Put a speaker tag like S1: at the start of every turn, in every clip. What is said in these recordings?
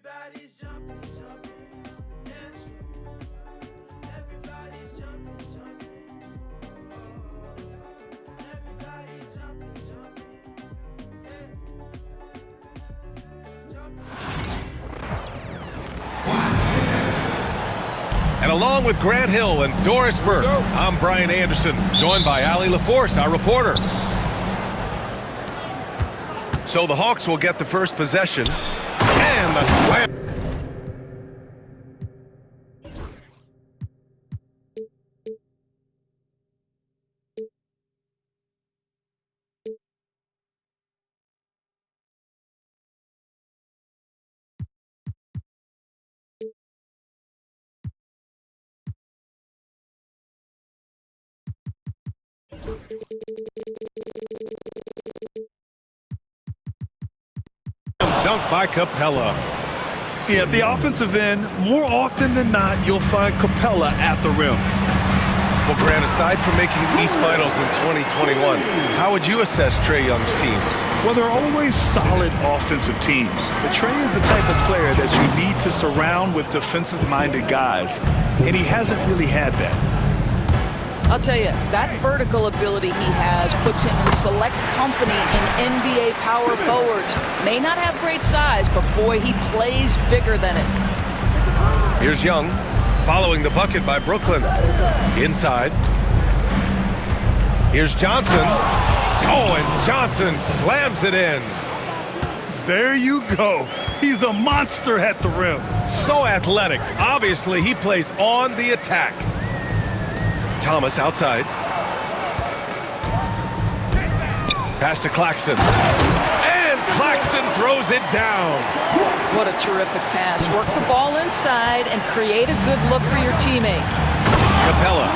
S1: Everybody's jumping, jumping on the dance floor. Everybody's jumping, jumping. Everybody's jumping, jumping. Yeah.
S2: And along with Grant Hill and Doris Burke, I'm Brian Anderson, joined by Allie LaForce, our reporter. So the Hawks will get the first possession. And the slam. Dunk by Capella.
S3: Yeah, the offensive end, more often than not, you'll find Capella at the rim.
S2: Well, Grant, aside from making the East Finals in 2021, how would you assess Trae Young's teams?
S3: Well, they're always solid offensive teams. But Trae is the type of player that you need to surround with defensive-minded guys, and he hasn't really had that.
S4: I'll tell you, that vertical ability he has puts him in select company in NBA power forwards. May not have great size, but boy, he plays bigger than it.
S2: Here's Young, following the bucket by Brooklyn. Inside. Here's Johnson. Oh, and Johnson slams it in.
S3: There you go. He's a monster at the rim.
S2: So athletic. Obviously, he plays on the attack. Thomas outside. Pass to Claxton. And Claxton throws it down.
S4: What a terrific pass. Work the ball inside and create a good look for your teammate.
S2: Capella.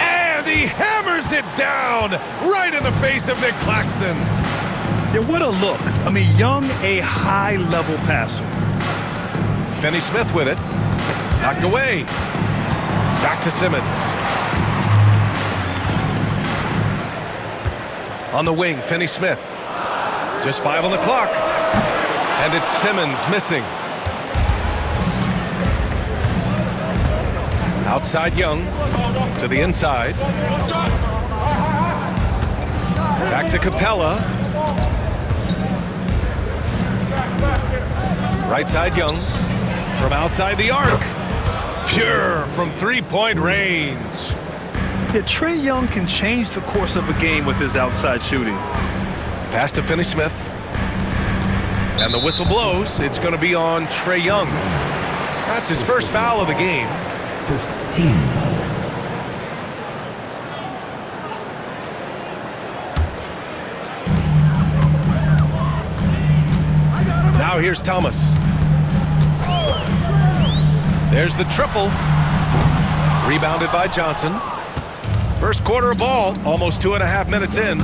S2: And he hammers it down right in the face of Nick Claxton.
S3: Yeah, what a look. I mean, Young, a high-level passer.
S2: Finney-Smith with it. Knocked away. Back to Simmons. On the wing, Finney-Smith. Just 5 on the clock. And it's Simmons missing. Outside Young. To the inside. Back to Capella. Right side Young. From outside the arc. Pure from three-point range.
S3: Yeah, Trae Young can change the course of a game with his outside shooting.
S2: Pass to Finney-Smith. And the whistle blows. It's going to be on Trae Young. That's his first foul of the game.
S5: First team foul.
S2: Now here's Thomas. There's the triple. Rebounded by Johnson. First quarter of ball, almost 2.5 minutes in.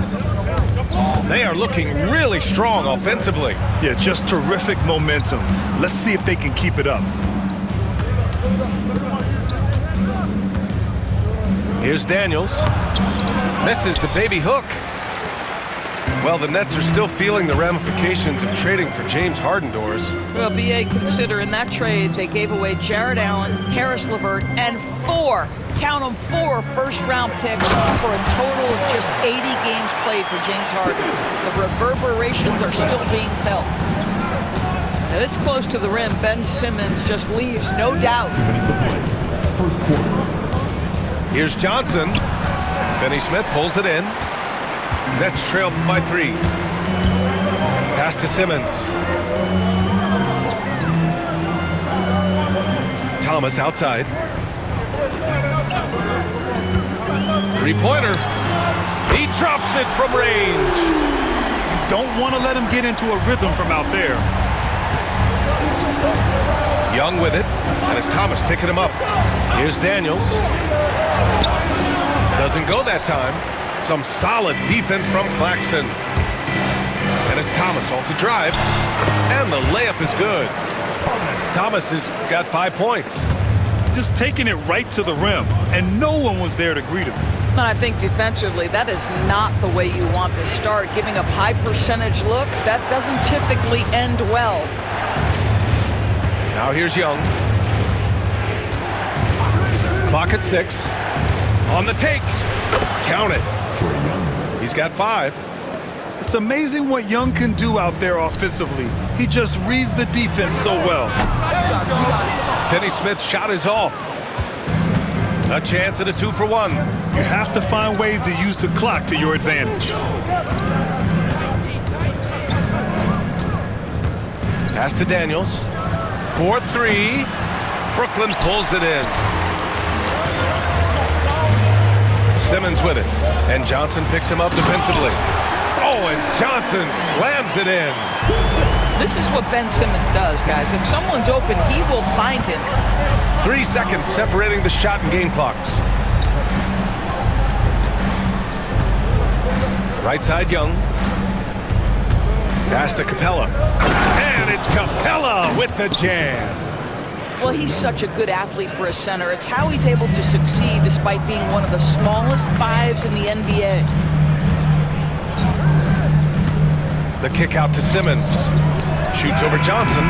S2: They are looking really strong offensively.
S3: Yeah, just terrific momentum. Let's see if they can keep it up.
S2: Here's Daniels. Misses the baby hook. Well, the Nets are still feeling the ramifications of trading for James Harden, Doris.
S4: Well, B.A., consider in that trade they gave away Jarrett Allen, Karis LeVert, and 4 first-round picks for a total of just 80 games played for James Harden. The reverberations are still being felt. Now, this close to the rim, Ben Simmons just leaves no doubt.
S5: First quarter.
S2: Here's Johnson. Finney-Smith pulls it in. Nets trail by 3. Pass to Simmons. Thomas outside. Three-pointer. He drops it from range.
S3: Don't want to let him get into a rhythm from out there.
S2: Young with it. And it's Thomas picking him up. Here's Daniels. Doesn't go that time. Some solid defense from Claxton. And it's Thomas off the drive. And the layup is good. Thomas has got 5 points.
S3: Just taking it right to the rim, and no one was there to greet him.
S4: And I think defensively, that is not the way you want to start. Giving up high percentage looks, that doesn't typically end well.
S2: Now here's Young. Clock at 6. On the take. Count it. He's got 5.
S3: It's amazing what Young can do out there offensively. He just reads the defense so well.
S2: Finney Smith's shot is off. A chance at a 2-for-1.
S3: You have to find ways to use the clock to your advantage.
S2: Pass to Daniels. 4-3. Brooklyn pulls it in. Simmons with it. And Johnson picks him up defensively. Oh, and Johnson slams it in.
S4: This is what Ben Simmons does, guys. If someone's open, he will find him.
S2: 3 seconds separating the shot and game clocks. Right side, Young. Pass to Capella. And it's Capella with the jam.
S4: Well, he's such a good athlete for a center. It's how he's able to succeed despite being one of the smallest 5s in the NBA.
S2: The kick out to Simmons. Shoots over Johnson.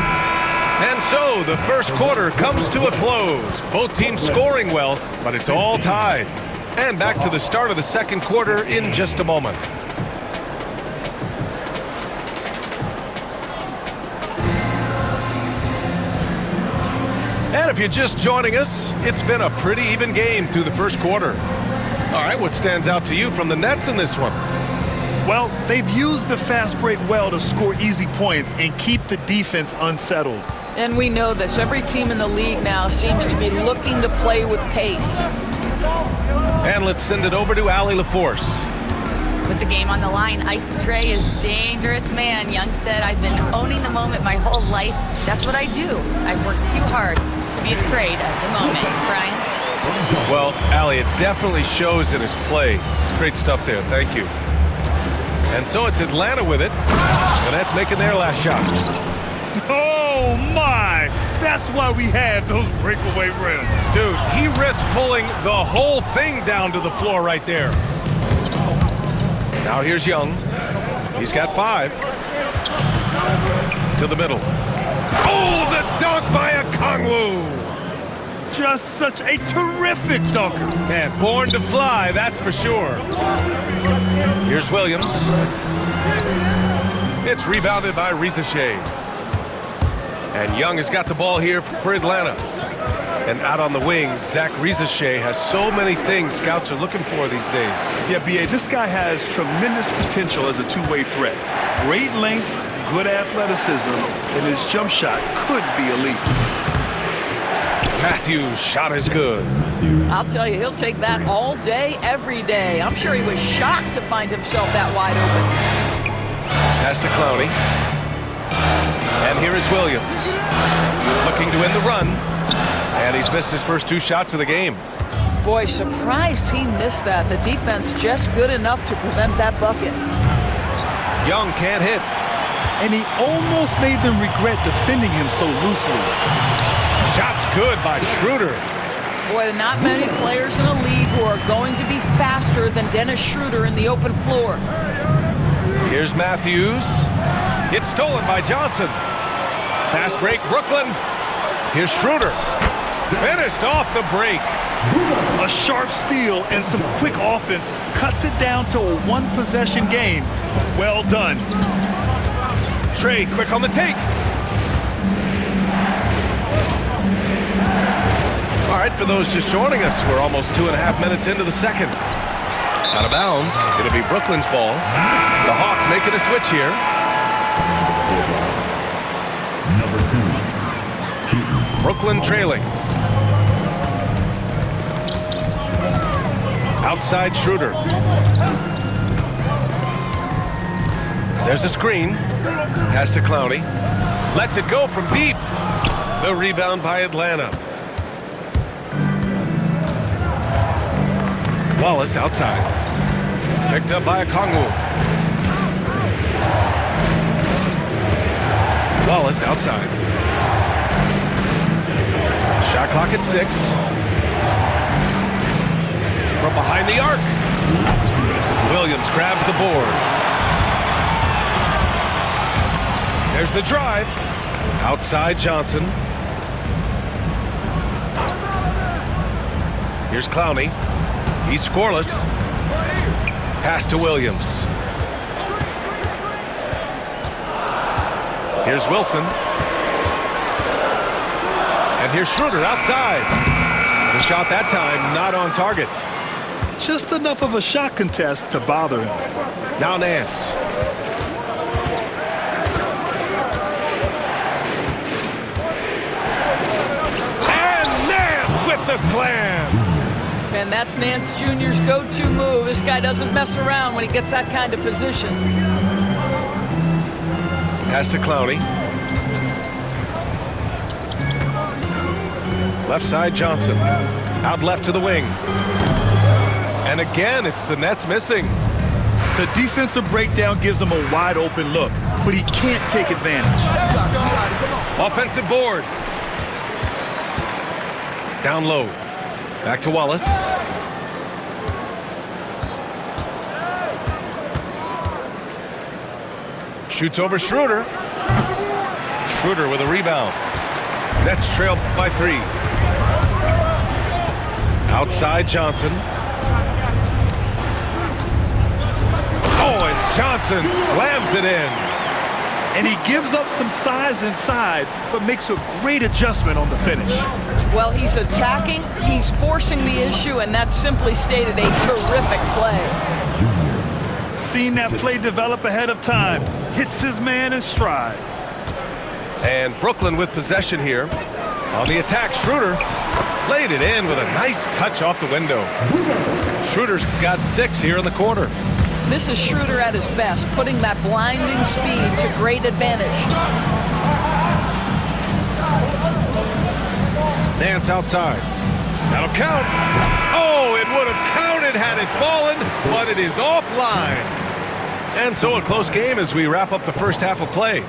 S2: And so the first quarter comes to a close. Both teams scoring well, but it's all tied. And back to the start of the second quarter in just a moment. And if you're just joining us, it's been a pretty even game through the first quarter. All right, what stands out to you from the Nets in this one?
S3: Well, they've used the fast break well to score easy points and keep the defense unsettled.
S4: And we know this. Every team in the league now seems to be looking to play with pace.
S2: And let's send it over to Allie LaForce.
S6: With the game on the line, Ice Trae is dangerous man. Young said, I've been owning the moment my whole life. That's what I do. I work too hard to be afraid of the moment. Brian?
S2: Well, Allie, it definitely shows in his play. It's great stuff there. Thank you. And so it's Atlanta with it. The Nets making their last shot.
S3: Oh, my! That's why we have those breakaway rims.
S2: Dude, he risked pulling the whole thing down to the floor right there. Now here's Young. He's got 5. To the middle. Oh, the dunk by Okongwu!
S3: Just such a terrific dunker.
S2: Man, born to fly, that's for sure. Here's Williams. It's rebounded by Rizachet. And Young has got the ball here for Atlanta. And out on the wings, Zach Rizachet has so many things scouts are looking for these days.
S3: Yeah, B.A., this guy has tremendous potential as a two-way threat. Great length, good athleticism, and his jump shot could be elite.
S2: Matthews' shot is good.
S4: I'll tell you, he'll take that all day, every day. I'm sure he was shocked to find himself that wide open.
S2: Pass to Clowney. And here is Williams. Looking to win the run. And he's missed his first 2 shots of the game.
S4: Boy, surprised he missed that. The defense just good enough to prevent that bucket.
S2: Young can't hit.
S3: And he almost made them regret defending him so loosely.
S2: Shot's good by Schroeder.
S4: Boy, not many players in the league who are going to be faster than Dennis Schroeder in the open floor.
S2: Here's Matthews. It's stolen by Johnson. Fast break, Brooklyn. Here's Schroeder. Finished off the break.
S3: A sharp steal and some quick offense cuts it down to a 1-possession game. Well done.
S2: Trae quick on the take. All right, for those just joining us, we're almost 2.5 minutes into the second. Out of bounds. It'll be Brooklyn's ball. The Hawks making a switch here.
S5: Number 2.
S2: Brooklyn trailing. Outside Schroeder. There's a screen. Pass to Clowney. Lets it go from deep. The rebound by Atlanta. Wallace outside. Picked up by Okongwu. Wallace outside. Shot clock at 6. From behind the arc. Williams grabs the board. There's the drive. Outside Johnson. Here's Clowney. He's scoreless. Pass to Williams. Here's Wilson. And here's Schroeder outside. The shot that time not on target.
S3: Just enough of a shot contest to bother him.
S2: Now Nance. And Nance with the slam.
S4: And that's Nance Jr.'s go-to move. This guy doesn't mess around when he gets that kind of position.
S2: Pass to Clowney. Left side Johnson. Out left to the wing. And again, it's the Nets missing.
S3: The defensive breakdown gives him a wide open look, but he can't take advantage.
S2: Offensive board. Down low. Back to Wallace. Shoots over Schroeder. Schroeder with a rebound. Nets trail by 3. Outside Johnson. Oh, and Johnson slams it in.
S3: And he gives up some size inside, but makes a great adjustment on the finish.
S4: Well, he's attacking, he's forcing the issue, and that's simply stated a terrific play.
S3: Seen that play develop ahead of time. Hits his man in stride.
S2: And Brooklyn with possession here. On the attack, Schroeder laid it in with a nice touch off the window. Schroeder's got 6 here in the quarter.
S4: This is Schroeder at his best, putting that blinding speed to great advantage.
S2: Nance outside. That'll count. Oh, it would have counted had it fallen, but it is offline. And so a close game as we wrap up the first half of play.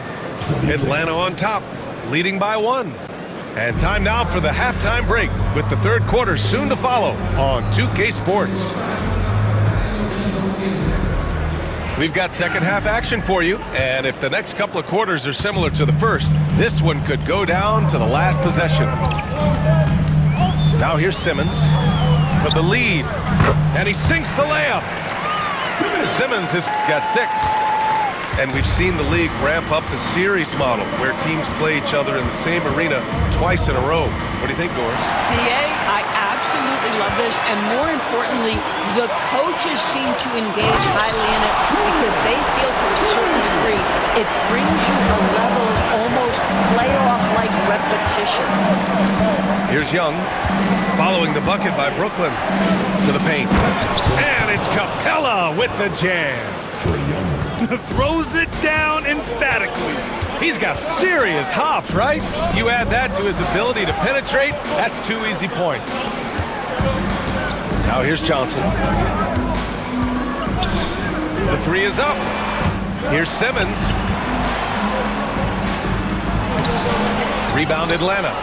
S2: Atlanta on top, leading by 1. And time now for the halftime break, with the third quarter soon to follow on 2K Sports. We've got second half action for you, and if the next couple of quarters are similar to the first, this one could go down to the last possession. Now here's Simmons for the lead, and he sinks the layup. Simmons has got 6. And we've seen the league ramp up the series model where teams play each other in the same arena twice in a row. What do you think, Doris?
S4: DA, I absolutely love this, and more importantly, the coaches seem to engage highly in it because they feel to a certain degree it brings you a level of almost playoff-like repetition.
S2: Here's Young, following the bucket by Brooklyn to the paint. And it's Capella with the jam.
S3: Throws it down emphatically.
S2: He's got serious hops, right? You add that to his ability to penetrate, that's 2 easy points. Now here's Johnson. The 3 is up. Here's Simmons. Rebound Atlanta.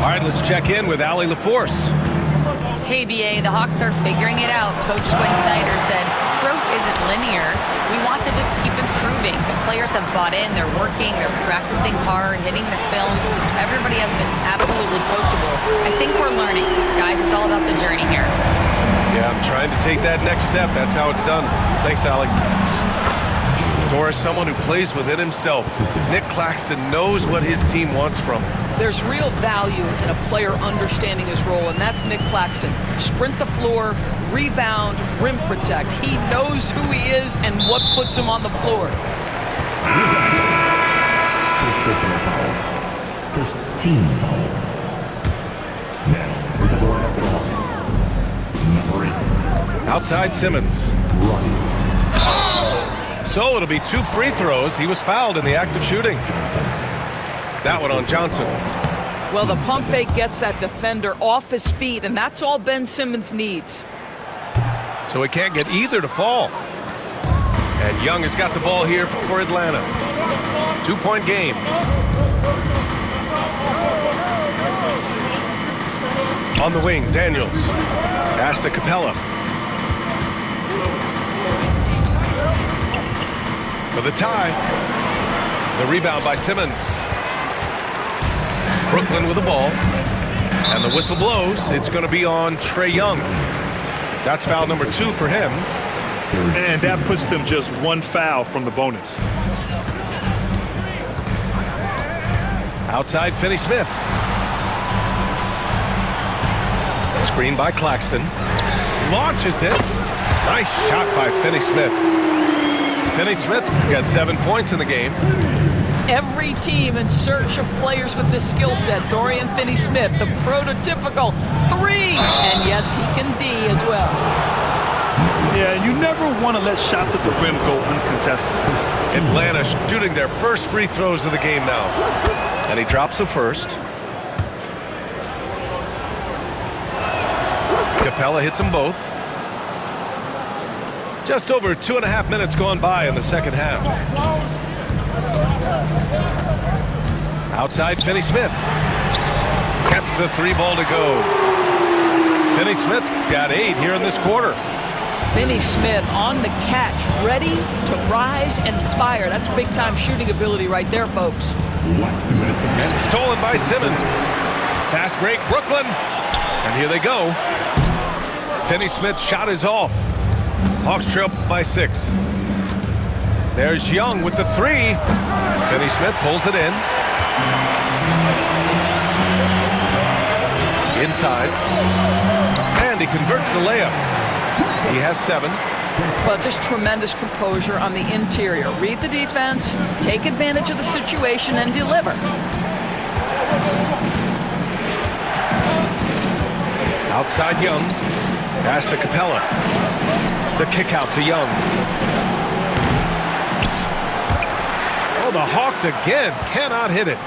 S2: All right, let's check in with Allie LaForce.
S6: Hey, BA, the Hawks are figuring it out. Coach Quinn Snyder said, growth isn't linear. We want to just keep improving. The players have bought in. They're working. They're practicing hard, hitting the film. Everybody has been absolutely coachable. I think we're learning. Guys, it's all about the journey here.
S2: Yeah, I'm trying to take that next step. That's how it's done. Thanks, Allie. Doris, someone who plays within himself. Nick Claxton knows what his team wants from him.
S4: There's real value in a player understanding his role, and that's Nick Claxton. Sprint the floor, rebound, rim protect. He knows who he is and what puts him on the floor.
S5: First personal foul. First team foul. Now, with the ball at the Hawks. Number 8.
S2: Outside Simmons.
S5: Ronnie.
S2: So it'll be 2 free throws. He was fouled in the act of shooting. That one on Johnson.
S4: Well, the pump fake gets that defender off his feet, and that's all Ben Simmons needs.
S2: So he can't get either to fall. And Young has got the ball here for Atlanta. 2-point game. On the wing, Daniels. Pass to Capella. For the tie. The rebound by Simmons. Brooklyn with the ball. And the whistle blows. It's going to be on Trae Young. That's foul number 2 for him.
S3: And that puts them just 1 foul from the bonus.
S2: Outside, Finney-Smith. Screen by Claxton. Launches it. Nice shot by Finney-Smith. Finney-Smith's got 7 points in the game.
S4: Every team in search of players with this skill set. Dorian Finney-Smith, the prototypical 3. And yes, he can D as well.
S3: Yeah, you never want to let shots at the rim go uncontested.
S2: Atlanta shooting their first free throws of the game now. And he drops the first. Capella hits them both. Just over 2.5 minutes gone by in the second half. Outside, Finney-Smith. Gets the 3 ball to go. Finney-Smith's got 8 here in this quarter.
S4: Finney-Smith on the catch, ready to rise and fire. That's big-time shooting ability right there, folks.
S2: And stolen by Simmons. Fast break, Brooklyn. And here they go. Finney-Smith's shot is off. Hawks trail by 6. There's Young with the 3. Finney-Smith pulls it in. Inside. And he converts the layup. He has 7.
S4: Well, just tremendous composure on the interior. Read the defense, take advantage of the situation, and deliver.
S2: Outside Young. Pass to Capella. The kick out to Young. Oh, the Hawks again cannot hit it.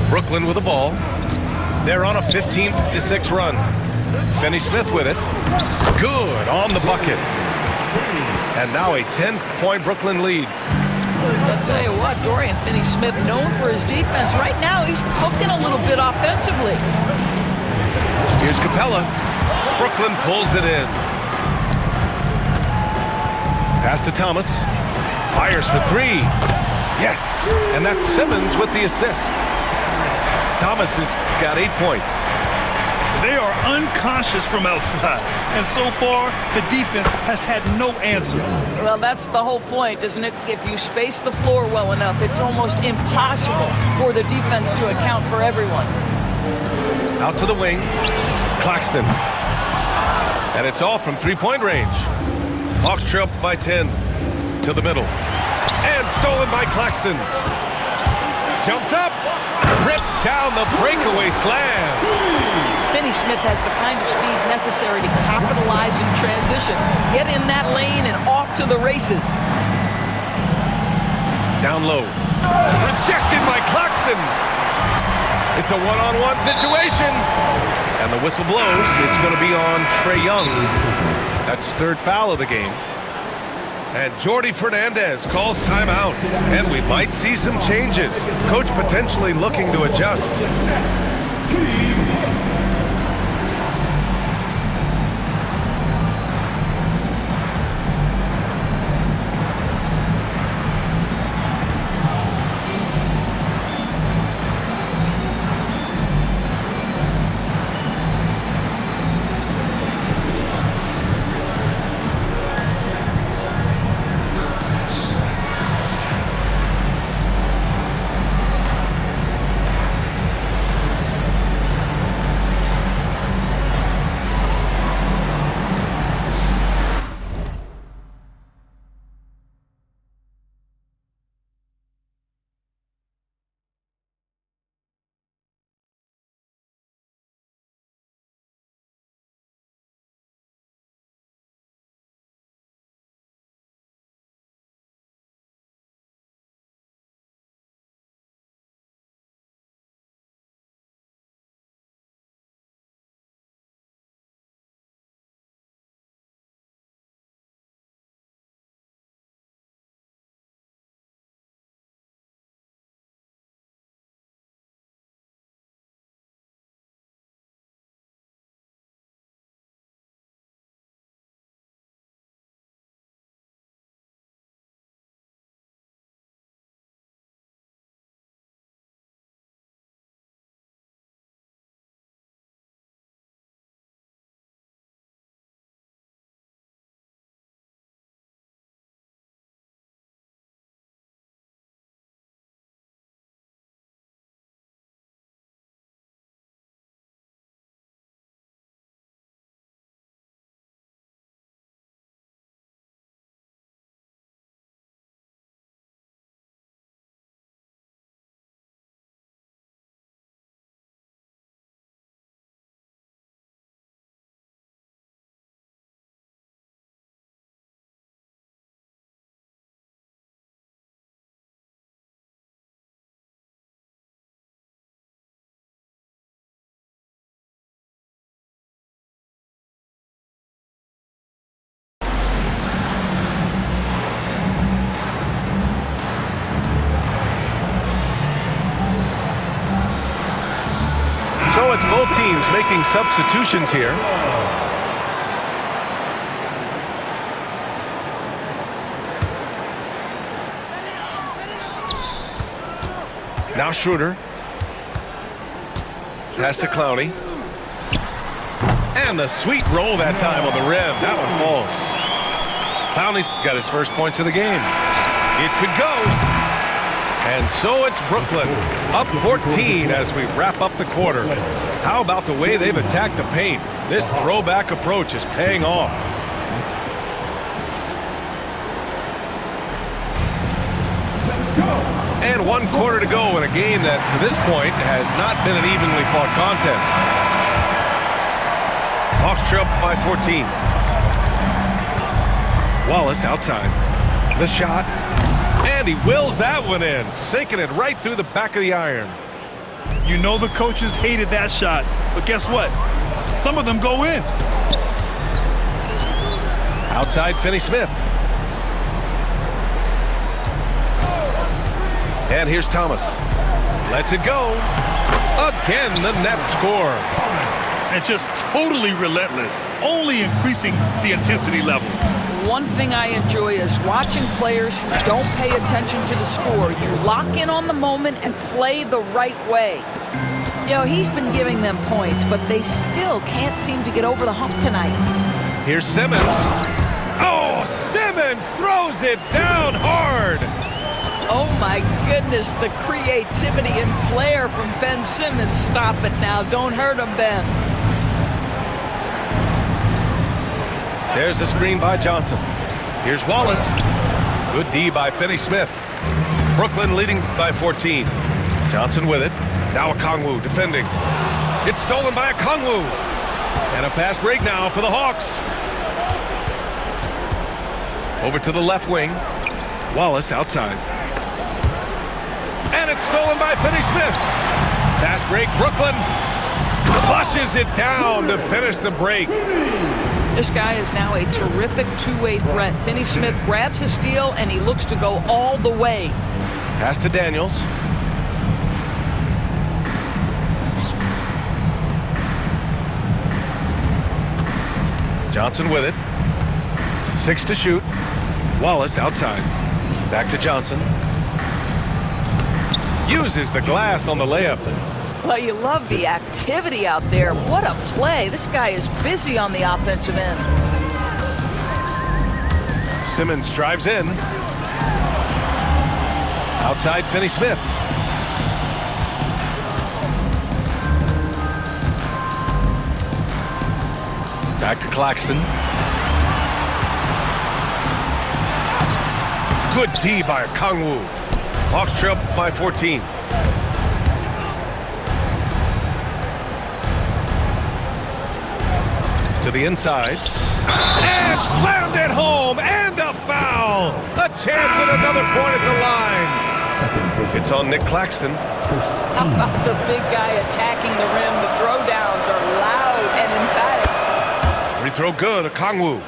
S2: Brooklyn with the ball. They're on a 15-6 run. Finney-Smith with it. Good on the bucket. And now a 10-point Brooklyn lead.
S4: I'll tell you what, Dorian Finney-Smith, known for his defense, right now he's cooking a little bit offensively.
S2: Here's Capella. Brooklyn pulls it in. Pass to Thomas. Fires for 3. Yes, and that's Simmons with the assist. Thomas has got 8 points.
S3: They are unconscious from outside, and so far, the defense has had no answer.
S4: Well, that's the whole point, isn't it? If you space the floor well enough, it's almost impossible for the defense to account for everyone.
S2: Out to the wing. Claxton. And it's all from 3-point range. Hawks trail by 10. To the middle. And stolen by Claxton. Jumps up. Rips down the breakaway slam.
S4: Finney-Smith has the kind of speed necessary to capitalize in transition. Get in that lane and off to the races.
S2: Down low. Rejected by Claxton. It's a one-on-one situation. And the whistle blows. It's going to be on Trae Young. That's his 3rd foul of the game. And Jordi Fernandez calls timeout. And we might see some changes. Coach potentially looking to adjust. it's both teams making substitutions here. Now Schroeder. Pass to Clowney. And the sweet roll that time on the rim. That one falls. Clowney's got his first points of the game. It could go. And so it's Brooklyn, up 14 as we wrap up the quarter. How about the way they've attacked the paint? This throwback approach is paying off. And 1 quarter to go in a game that, to this point, has not been an evenly fought contest. Hawks trail by 14. Wallace outside. The shot. And he wills that one in, sinking it right through the back of the iron.
S3: You know the coaches hated that shot, but guess what? Some of them go in.
S2: Outside Finney-Smith. And here's Thomas. Lets it go. Again, the net score.
S3: And just totally relentless, only increasing the intensity level.
S4: One thing I enjoy is watching players who don't pay attention to the score. You lock in on the moment and play the right way. You know, he's been giving them points, but they still can't seem to get over the hump tonight.
S2: Here's Simmons. Oh, Simmons throws it down hard.
S4: Oh my goodness, the creativity and flair from Ben Simmons. Stop it now, don't hurt him, Ben.
S2: There's a screen by Johnson. Here's Wallace. Good D by Finney-Smith. Brooklyn leading by 14. Johnson with it. Now Okongwu defending. It's stolen by Okongwu. And a fast break now for the Hawks. Over to the left wing. Wallace outside. And it's stolen by Finney-Smith. Fast break, Brooklyn flushes it down to finish the break.
S4: This guy is now a terrific two-way threat. Finney-Smith grabs the steal, and he looks to go all the way.
S2: Pass to Daniels. Johnson with it. 6 to shoot. Wallace outside. Back to Johnson. Uses the glass on the layup.
S4: Well, you love the activity out there. What a play. This guy is busy on the offensive end.
S2: Simmons drives in. Outside Finney-Smith. Back to Claxton. Good D by Okongwu. Hawks trail by 14. To the inside. And slammed it home. And a foul. A chance at another point at the line. It's on Nick Claxton.
S4: How about the big guy attacking the rim? The throwdowns are loud and emphatic.
S2: Free throw good. Okongwu.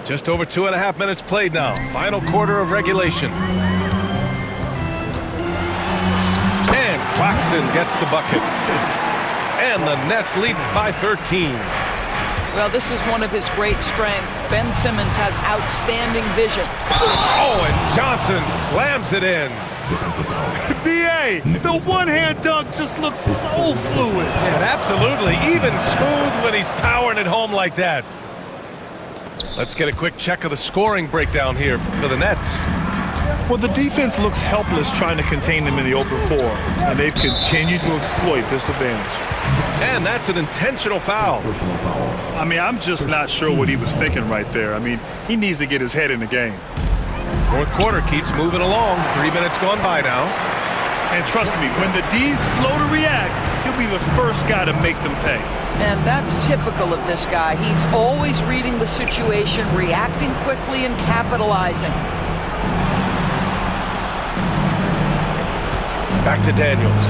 S2: Just over 2.5 minutes played now. Final quarter of regulation. And Claxton gets the bucket. And the Nets lead by 13.
S4: Well, this is one of his great strengths. Ben Simmons has outstanding vision.
S2: Oh, and Johnson slams it in.
S3: B.A., the one-hand dunk just looks so fluid.
S2: And absolutely, even smooth when he's powering it home like that. Let's get a quick check of the scoring breakdown here for the Nets.
S3: Well, the defense looks helpless trying to contain them in the open floor, and they've continued to exploit this advantage.
S2: And that's an intentional foul.
S3: I mean, I'm just not sure what he was thinking right there. I mean, he needs to get his head in the game.
S2: Fourth quarter keeps moving along. 3 minutes gone by now.
S3: And trust me, when the D's slow to react, he'll be the first guy to make them pay.
S4: And that's typical of this guy. He's always reading the situation, reacting quickly, and capitalizing.
S2: Back to Daniels.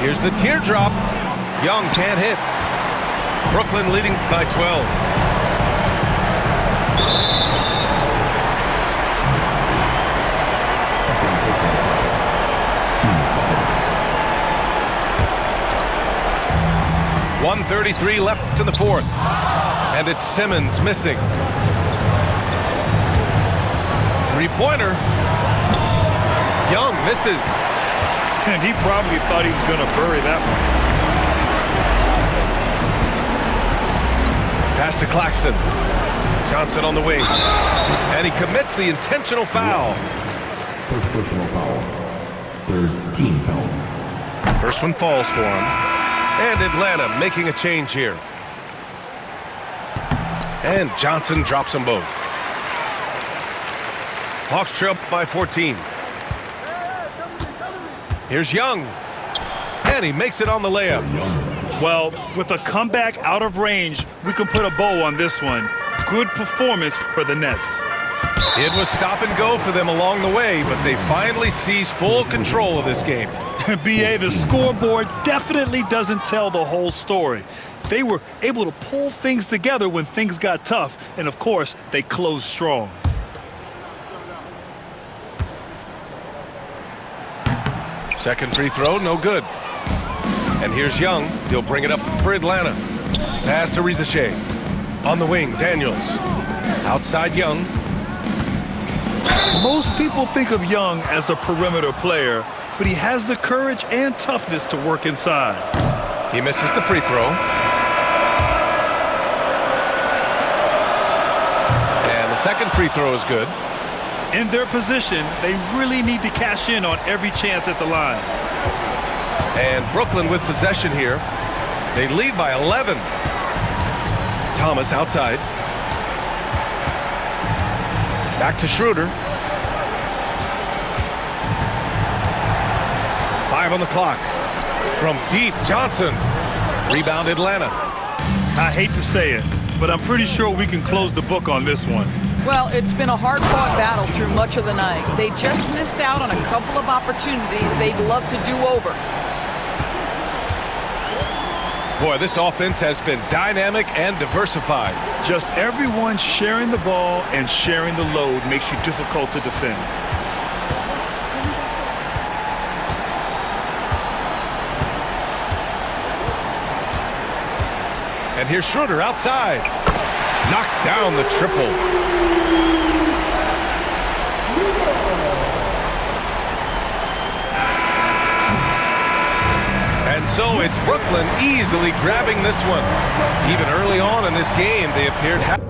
S2: Here's the teardrop. Young can't hit. Brooklyn leading by 12. 1:33 left in the fourth. And it's Simmons missing. Three-pointer. Young misses.
S3: And he probably thought he was going to bury that one.
S2: Pass to Claxton. Johnson on the wing. And he commits the intentional foul.
S5: First personal foul. Third team foul.
S2: First one falls for him. And Atlanta making a change here. And Johnson drops them both. Hawks trail by 14. Here's Young. And he makes it on the layup.
S3: Well, with a comeback out of range, we can put a bow on this one. Good performance for the Nets.
S2: It was stop and go for them along the way, but they finally seized full control of this game.
S3: BA, the scoreboard definitely doesn't tell the whole story. They were able to pull things together when things got tough, and of course, they closed strong.
S2: Second free throw, no good. And here's Young. He'll bring it up for Atlanta. Pass to Rizachet. On the wing, Daniels. Outside Young.
S3: Most people think of Young as a perimeter player, but he has the courage and toughness to work inside.
S2: He misses the free throw. And the second free throw is good.
S3: In their position, they really need to cash in on every chance at the line.
S2: And Brooklyn with possession here. They lead by 11. Thomas outside. Back to Schroeder. 5 on the clock. From deep, Johnson. Rebound Atlanta.
S3: I hate to say it, but I'm pretty sure we can close the book on this one.
S4: Well, it's been a hard-fought battle through much of the night. They just missed out on a couple of opportunities they'd love to do over.
S2: Boy, this offense has been dynamic and diversified.
S3: Just everyone sharing the ball and sharing the load makes you difficult to defend.
S2: And here's Schroeder outside. Knocks down the triple. And so it's Brooklyn easily grabbing this one. Even early on in this game, they appeared happy.